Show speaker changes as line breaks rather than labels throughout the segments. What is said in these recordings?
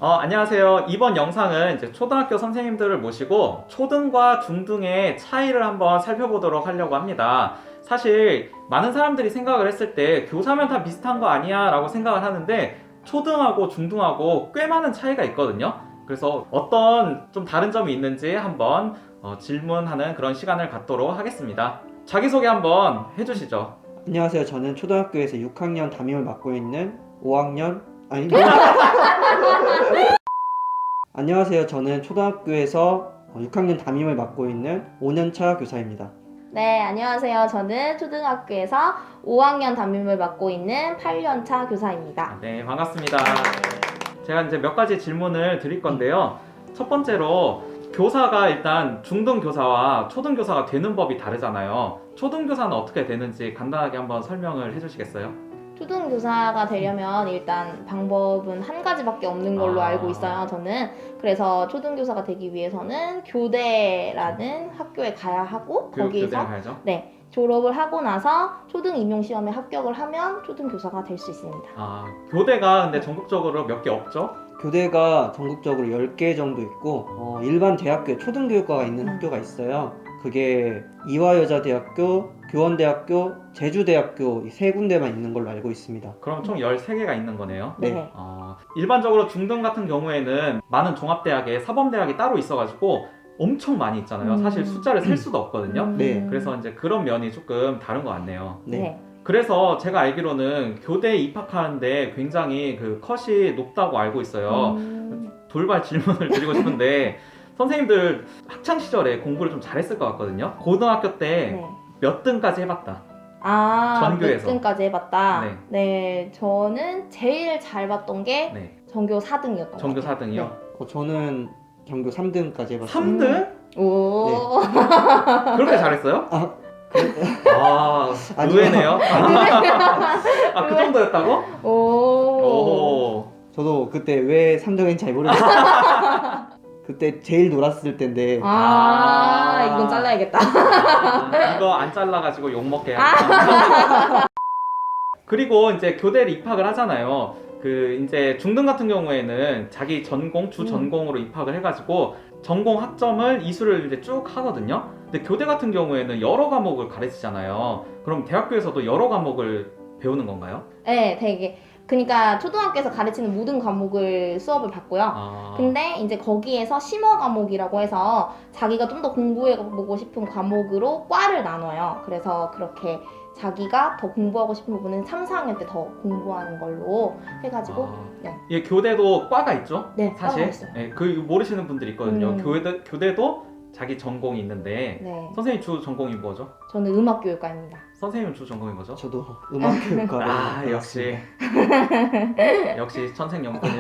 안녕하세요. 이번 영상은 이제 초등학교 선생님들을 모시고 초등과 중등의 차이를 한번 살펴보도록 하려고 합니다. 사실 많은 사람들이 생각을 했을 때 교사면 다 비슷한 거 아니야 라고 생각을 하는데 초등하고 중등하고 꽤 많은 차이가 있거든요. 그래서 어떤 좀 다른 점이 있는지 한번 질문하는 그런 시간을 갖도록 하겠습니다. 자기소개 한번 해주시죠.
안녕하세요. 저는 초등학교에서 6학년 담임을 맡고 있는 5학년 안녕하세요. 저는 초등학교에서 6학년 담임을 맡고 있는 5년차 교사입니다.
네, 안녕하세요. 저는 초등학교에서 5학년 담임을 맡고 있는 8년차 교사입니다.
네, 반갑습니다. 제가 이제 몇 가지 질문을 드릴 건데요. 첫 번째로 교사가 일단 중등 교사와 초등 교사가 되는 법이 다르잖아요. 초등 교사는 어떻게 되는지 간단하게 한번 설명을 해주시겠어요?
초등교사가 되려면 일단 방법은 한 가지밖에 없는 걸로 알고 있어요, 저는. 그래서 초등교사가 되기 위해서는 교대라는 학교에 가야 하고 거기에서
가야죠?
네, 졸업을 하고 나서 초등 임용 시험에 합격을 하면 초등교사가 될 수 있습니다.
교대가 근데 전국적으로 몇 개 없죠?
교대가 전국적으로 10개 정도 있고 일반 대학교에 초등교육과가 있는 학교가 있어요. 그게 이화여자대학교, 교원대학교, 제주대학교 이 세 군데만 있는 걸로 알고 있습니다.
그럼 총 13개가 있는 거네요.
네.
일반적으로 중등 같은 경우에는 많은 종합대학에 사범대학이 따로 있어가지고 엄청 많이 있잖아요. 사실 숫자를 셀 수도 없거든요.
네.
그래서 이제 그런 면이 조금 다른 것 같네요.
네.
그래서 제가 알기로는 교대에 입학하는데 굉장히 그 컷이 높다고 알고 있어요. 돌발 질문을 드리고 싶은데 선생님들 학창 시절에 공부를 좀 잘했을 것 같거든요. 고등학교 때 몇 등까지 해봤다. 전교에서.
몇 등까지 해봤다?
네.
네, 저는 제일 잘 봤던 게 전교 4등이었던 것
전교
같아요.
4등이요?
저는 전교 3등까지 해봤어요.
3등?
오.
그렇게 잘했어요?
아니요.
의외네요. 그 정도였다고?
오.
저도 그때 왜 3등인지 잘 모르겠어요. 그때 제일 놀았을 때인데
이건 잘라야겠다.
이거 안 잘라가지고 욕먹게. 그리고 이제 교대를 입학을 하잖아요. 그 이제 중등 같은 경우에는 자기 전공, 주 전공으로 입학을 해가지고 전공 학점을 이수를 이제 쭉 하거든요. 근데 교대 같은 경우에는 여러 과목을 가르치잖아요. 그럼 대학교에서도 여러 과목을 배우는 건가요?
네, 되게. 그러니까 초등학교에서 가르치는 모든 과목을 수업을 받고요. 근데 이제 거기에서 심화 과목이라고 해서 자기가 좀 더 공부해보고 싶은 과목으로 과를 나눠요. 그래서 그렇게 자기가 더 공부하고 싶은 부분은 3, 4학년 때 더 공부하는 걸로 해가지고
예, 교대도 과가 있죠?
네,
사실
과가 있어요.
그 모르시는 분들이 있거든요. 교대도 자기 전공이 있는데 선생님 주 전공이 뭐죠?
저는 음악교육과입니다.
선생님은 주 전공이 뭐죠?
저도 음악교육과를
역시 천생연분이요.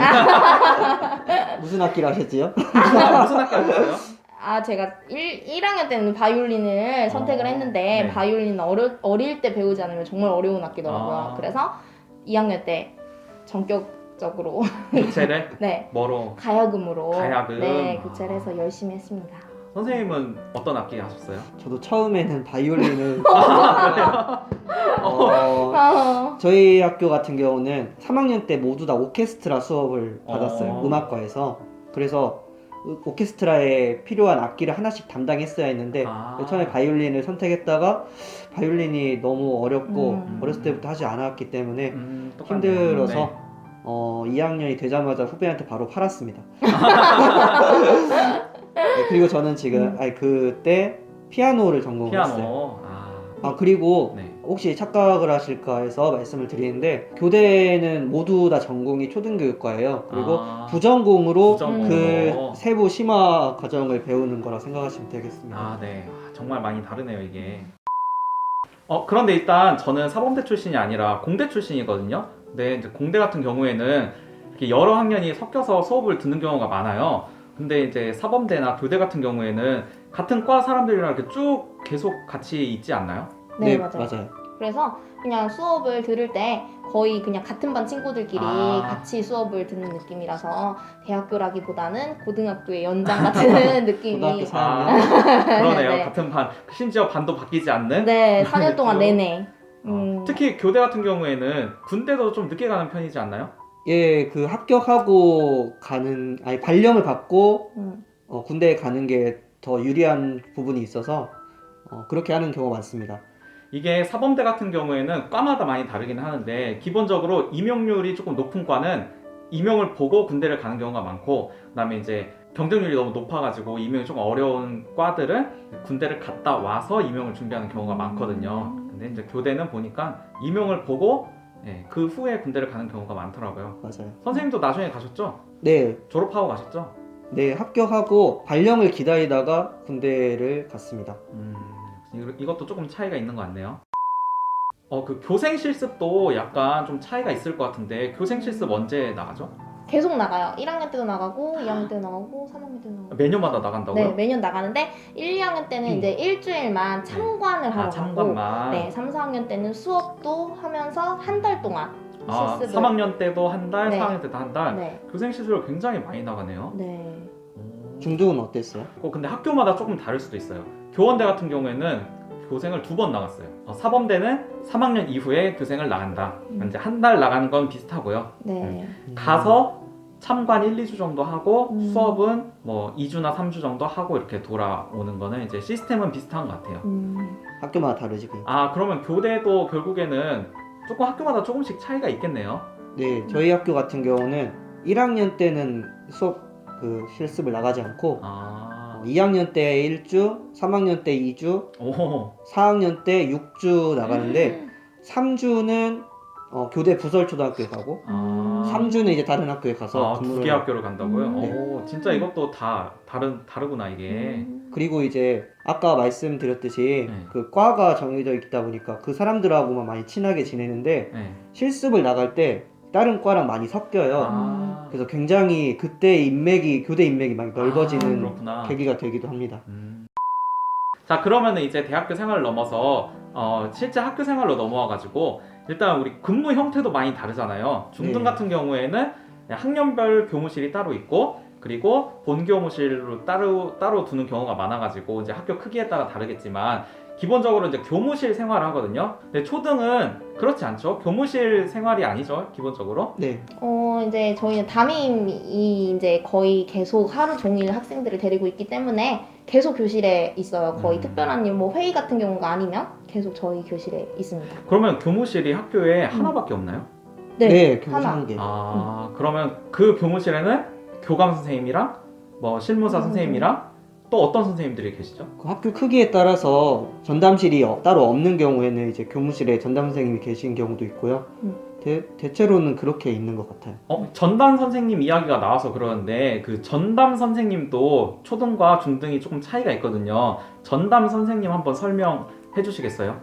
무슨 학기를 하셨지요?
무슨 학교 하셨어요?
제가 1학년 때는 바이올린을 선택을 했는데 바이올린은 어릴 때 배우지 않으면 정말 어려운 악기더라고요. 그래서 2학년 때 전격적으로
교체를?
네.
뭐로?
가야금으로
가야금?
교체를 해서 열심히 했습니다.
선생님은 어떤 악기 하셨어요?
저도 처음에는 바이올린을 저희 학교 같은 경우는 3학년 때 모두 다 오케스트라 수업을 받았어요. 음악과에서. 그래서 오케스트라에 필요한 악기를 하나씩 담당했어야 했는데 처음에 바이올린을 선택했다가 바이올린이 너무 어렵고 어렸을 때부터 하지 않았기 때문에 힘들어서 2학년이 되자마자 후배한테 바로 팔았습니다. 그리고 저는 지금 그때 피아노를 전공했어요. 그리고 혹시 착각을 하실까 해서 말씀을 드리는데 교대는 모두 다 전공이 초등교육과예요. 그리고 부전공으로 그 세부 심화 과정을 배우는 거라 생각하시면 되겠습니다.
정말 많이 다르네요 이게. 그런데 일단 저는 사범대 출신이 아니라 공대 출신이거든요. 근데 이제 공대 같은 경우에는 이렇게 여러 학년이 섞여서 수업을 듣는 경우가 많아요. 근데 이제 사범대나 교대 같은 경우에는 같은 과 사람들이랑 이렇게 쭉 계속 같이 있지 않나요?
네, 맞아요. 그래서 그냥 수업을 들을 때 거의 그냥 같은 반 친구들끼리 같이 수업을 듣는 느낌이라서 대학교라기보다는 고등학교의 연장 같은 느낌이.
고등학교 4학년?
그러네요. 같은 반, 심지어 반도 바뀌지 않는?
4년 동안 내내.
특히 교대 같은 경우에는 군대도 좀 늦게 가는 편이지 않나요?
예, 그 합격하고 가는 아니 발령을 받고 군대에 가는 게 더 유리한 부분이 있어서 그렇게 하는 경우가 많습니다.
이게 사범대 같은 경우에는 과마다 많이 다르긴 하는데 기본적으로 임용률이 조금 높은 과는 임용을 보고 군대를 가는 경우가 많고, 그다음에 이제 경쟁률이 너무 높아가지고 임용이 좀 어려운 과들은 군대를 갔다 와서 임용을 준비하는 경우가 많거든요. 근데 이제 교대는 보니까 임용을 보고 그 후에 군대를 가는 경우가 많더라고요.
맞아요.
선생님도 나중에 가셨죠?
네,
졸업하고 가셨죠?
네 합격하고 발령을 기다리다가 군대를 갔습니다.
이것도 조금 차이가 있는 것 같네요. 그 교생 실습도 약간 좀 차이가 있을 것 같은데 교생 실습 언제 나가죠?
계속 나가요. 1학년 때도 나가고 2학년 때도 나가고 3학년 때도 나가고.
매년마다 나간다고요?
네, 매년 나가는데 1, 2학년 때는 이제 일주일만 참관을 하러 가고,
참관만.
네, 3, 4학년 때는 수업도 하면서 한 달 동안 실습을.
3학년 때도 한 달,
네.
4학년 때도 한 달.
네.
교생 실습을 굉장히 많이 나가네요.
네.
중등은 어땠어요?
근데 학교마다 조금 다를 수도 있어요. 교원대 같은 경우에는 교생을 2번 나갔어요. 사범대는 3학년 이후에 교생을 나간다. 이제 한 달 나가는 건 비슷하고요.
네.
가서 참관 1, 2주 정도 하고 수업은 뭐 2주나 3주 정도 하고 이렇게 돌아오는 거는 이제 시스템은 비슷한 것 같아요.
학교마다 다르지. 그러니까.
그러면 교대도 결국에는 조금 학교마다 조금씩 차이가 있겠네요.
네, 저희 학교 같은 경우는 1학년 때는 수업 실습을 나가지 않고 2학년 때 1주, 3학년 때 2주,
오.
4학년 때 6주 나가는데 3주는 교대 부설초등학교에 가고 3주는 이제 다른 학교에 가서
두 개 학교를 간다고요?
네.
오, 진짜 이것도 다 다르구나 이게.
그리고 이제 아까 말씀드렸듯이
네.
그 과가 정해져 있다 보니까 그 사람들하고만 많이 친하게 지내는데
네.
실습을 나갈 때 다른 과랑 많이 섞여요. 그래서 굉장히 그때 교대 인맥이 많이 넓어지는
그렇구나.
계기가 되기도 합니다.
자, 그러면은 이제 대학교 생활을 넘어서 실제 학교 생활로 넘어와가지고 일단 우리 근무 형태도 많이 다르잖아요. 중등
네.
같은 경우에는 학년별 교무실이 따로 있고, 그리고 본 교무실로 따로 두는 경우가 많아가지고 이제 학교 크기에 따라 다르겠지만 기본적으로 이제 교무실 생활을 하거든요. 근데 초등은 그렇지 않죠. 교무실 생활이 아니죠, 기본적으로.
네.
이제 저희는 담임이 이제 거의 계속 하루 종일 학생들을 데리고 있기 때문에 계속 교실에 있어요. 거의 특별한 일, 뭐 회의 같은 경우가 아니면 계속 저희 교실에 있습니다.
그러면 교무실이 학교에 하나밖에 없나요?
네, 교무실
하나.
한 개.
그러면 그 교무실에는 교감 선생님이랑 뭐 실무사 선생님이랑 또 어떤 선생님들이 계시죠?
그 학교 크기에 따라서 전담실이 따로 없는 경우에는 이제 교무실에 전담 선생님이 계신 경우도 있고요. 대체로는 그렇게 있는 것 같아요.
전담 선생님 이야기가 나와서 그러는데 그 전담 선생님도 초등과 중등이 조금 차이가 있거든요. 전담 선생님 한번 설명해 주시겠어요?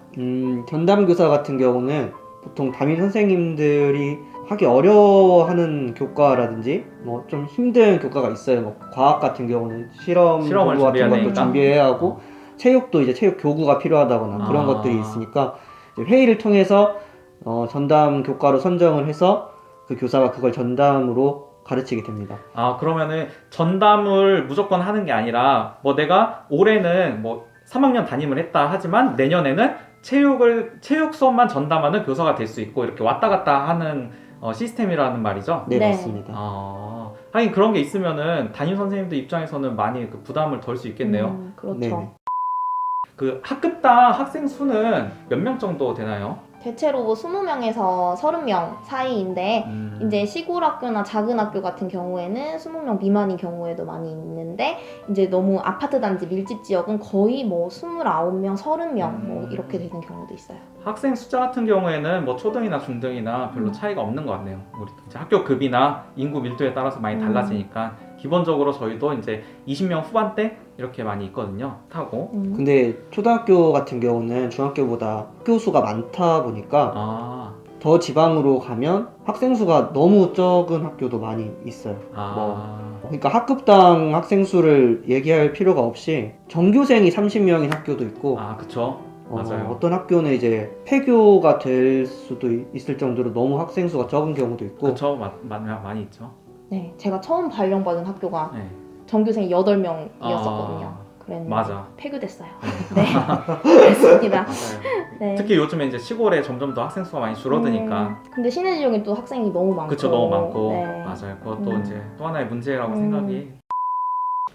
전담 교사 같은 경우는 보통 담임 선생님들이 하기 어려워하는 교과라든지 뭐 좀 힘든 교과가 있어요. 뭐 과학 같은 경우는 실험을 같은 것도 준비해야 하고 체육도 이제 체육 교구가 필요하다거나 그런 것들이 있으니까 이제 회의를 통해서 전담 교과로 선정을 해서 그 교사가 그걸 전담으로 가르치게 됩니다.
그러면은 전담을 무조건 하는 게 아니라 뭐 내가 올해는 뭐 3학년 담임을 했다 하지만 내년에는 체육 수업만 전담하는 교사가 될 수 있고 이렇게 왔다 갔다 하는 시스템이라는 말이죠?
네,
네.
맞습니다.
하긴 그런 게 있으면은 담임 선생님들 입장에서는 많이 그 부담을 덜 수 있겠네요.
그렇죠.
네네.
그 학급당 학생 수는 몇 명 정도 되나요?
대체로 20명에서 30명 사이인데 이제 시골 학교나 작은 학교 같은 경우에는 20명 미만인 경우에도 많이 있는데 이제 너무 아파트 단지 밀집 지역은 거의 뭐 29명, 30명 뭐 이렇게 되는 경우도 있어요.
학생 숫자 같은 경우에는 뭐 초등이나 중등이나 별로 차이가 없는 것 같네요. 우리 이제 학교 급이나 인구 밀도에 따라서 많이 달라지니까 기본적으로 저희도 이제 20명 후반대 이렇게 많이 있거든요. 타고.
근데 초등학교 같은 경우는 중학교보다 학교 수가 많다 보니까 더 지방으로 가면 학생 수가 너무 적은 학교도 많이 있어요. 그러니까 학급당 학생 수를 얘기할 필요가 없이 전교생이 30명인 학교도 있고
그쵸. 맞아요.
어떤 학교는 이제 폐교가 될 수도 있을 정도로 너무 학생 수가 적은 경우도 있고.
그쵸. 많이 있죠.
네, 제가 처음 발령받은 학교가
네.
전교생이 8명이었었거든요. 그랬는데
맞아.
폐교됐어요. 네, 그렇습니다.
맞아요.
네.
특히 요즘에 이제 시골에 점점 더 학생 수가 많이 줄어드니까.
근데 시내 지역에 또 학생이 너무 많고.
그쵸, 너무 많고.
네.
맞아요. 그것도
음.
이제 또 하나의 문제라고 생각이.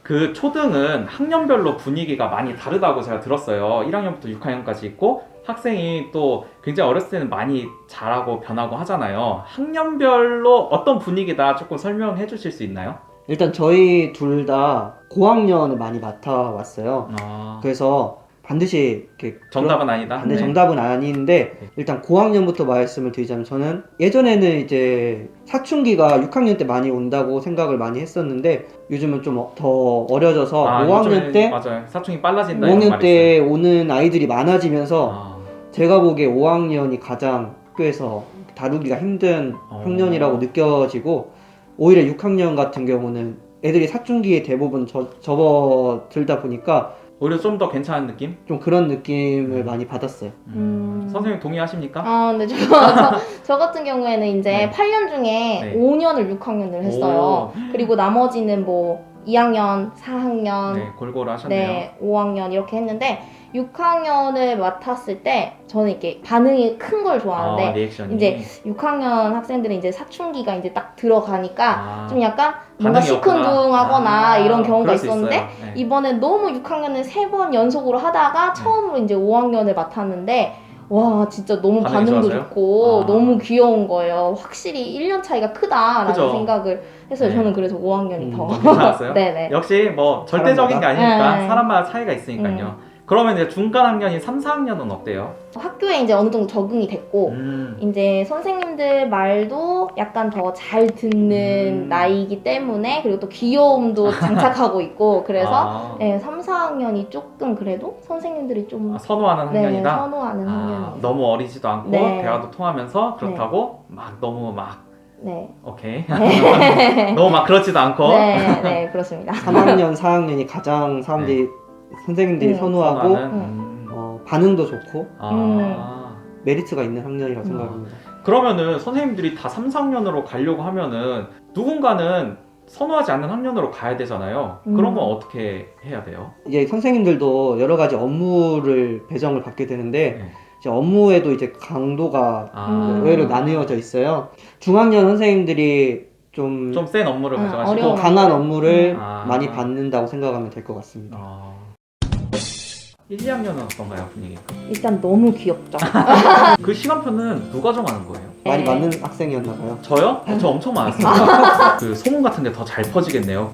그 초등은 학년별로 분위기가 많이 다르다고 제가 들었어요. 1학년부터 6학년까지 있고 학생이 또 굉장히 어렸을 때는 많이 자라고 변하고 하잖아요. 학년별로 어떤 분위기다 조금 설명해 주실 수 있나요?
일단 저희 둘 다 고학년을 많이 맡아왔어요. 그래서 반드시 이렇게
정답은 아니다.
네, 정답은 아닌데 일단 고학년부터 말씀을 드리자면 저는 예전에는 이제 사춘기가 6학년 때 많이 온다고 생각을 많이 했었는데 요즘은 좀 더 어려져서 5학년 때
맞아요. 사춘기 빨라진다
5학년 때 오는 아이들이 많아지면서
아,
제가 보기에 5학년이 가장 학교에서 다루기가 힘든 학년이라고 느껴지고 오히려 6학년 같은 경우는 애들이 사춘기에 대부분 접어들다 보니까
오히려 좀 더 괜찮은 느낌?
좀 그런 느낌을 많이 받았어요.
선생님 동의하십니까?
아, 근데 저 같은 경우에는 이제
네.
8년 중에
네.
5년을 6학년을 했어요. 그리고 나머지는 뭐 2학년, 4학년,
네, 골고루 하셨네요.
네, 5학년 이렇게 했는데 6학년을 맡았을 때 저는 이렇게 반응이 큰 걸 좋아하는데
리액션이.
이제 6학년 학생들은 이제 사춘기가 이제 딱 들어가니까 좀 약간 뭔가
반응이 없구나.
시큰둥하거나 이런 경우가
그럴 수
있었는데
있어요. 네.
이번엔 너무 6학년을 3번 연속으로 하다가 처음으로 이제 5학년을 맡았는데 와 진짜 너무
반응이
반응도
좋아서요?
좋고 너무 귀여운 거예요. 확실히 1년 차이가 크다라는
그죠?
생각을 했어요.
네.
저는 그래서 5학년이 더
괜찮았어요?
네네.
역시 뭐 절대적인 게 아니니까
네.
사람마다 차이가 있으니까요. 그러면 이제 중간 학년인 3, 4학년은 어때요?
학교에 이제 어느 정도 적응이 됐고 이제 선생님들 말도 약간 더 잘 듣는 나이이기 때문에 그리고 또 귀여움도 장착하고 있고 그래서 네, 3, 4학년이 조금 그래도 선생님들이 좀
선호하는 학년이다?
선호하는 학년이에요.
너무 어리지도 않고
네.
대화도 통하면서 그렇다고 막 너무 막
네.
오케이 너무 막 그렇지도 않고
네, 네, 그렇습니다.
3학년, 4학년이 가장 사람들이 선생님들이 선호하고 반응도 좋고 메리트가 있는 학년이라고 생각합니다.
그러면은 선생님들이 다 3, 4학년으로 가려고 하면은 누군가는 선호하지 않는 학년으로 가야 되잖아요. 그런 건 어떻게 해야 돼요?
이제 선생님들도 여러 가지 업무를 배정을 받게 되는데 이제 업무에도 이제 강도가 의외로 나뉘어져 있어요. 중학년 선생님들이 좀
센 업무를 가져가시고
어려운
강한 업무를
아.
많이 받는다고 생각하면 될 것 같습니다.
1, 2학년은 어떤가요, 분위기가?
일단 너무 귀엽죠.
그 시간표는 누가 정하는 거예요?
많이
네.
맞는 학생이었나 봐요.
저요? 저 엄청 많았어요. 그 소문 같은 게 더 잘 퍼지겠네요.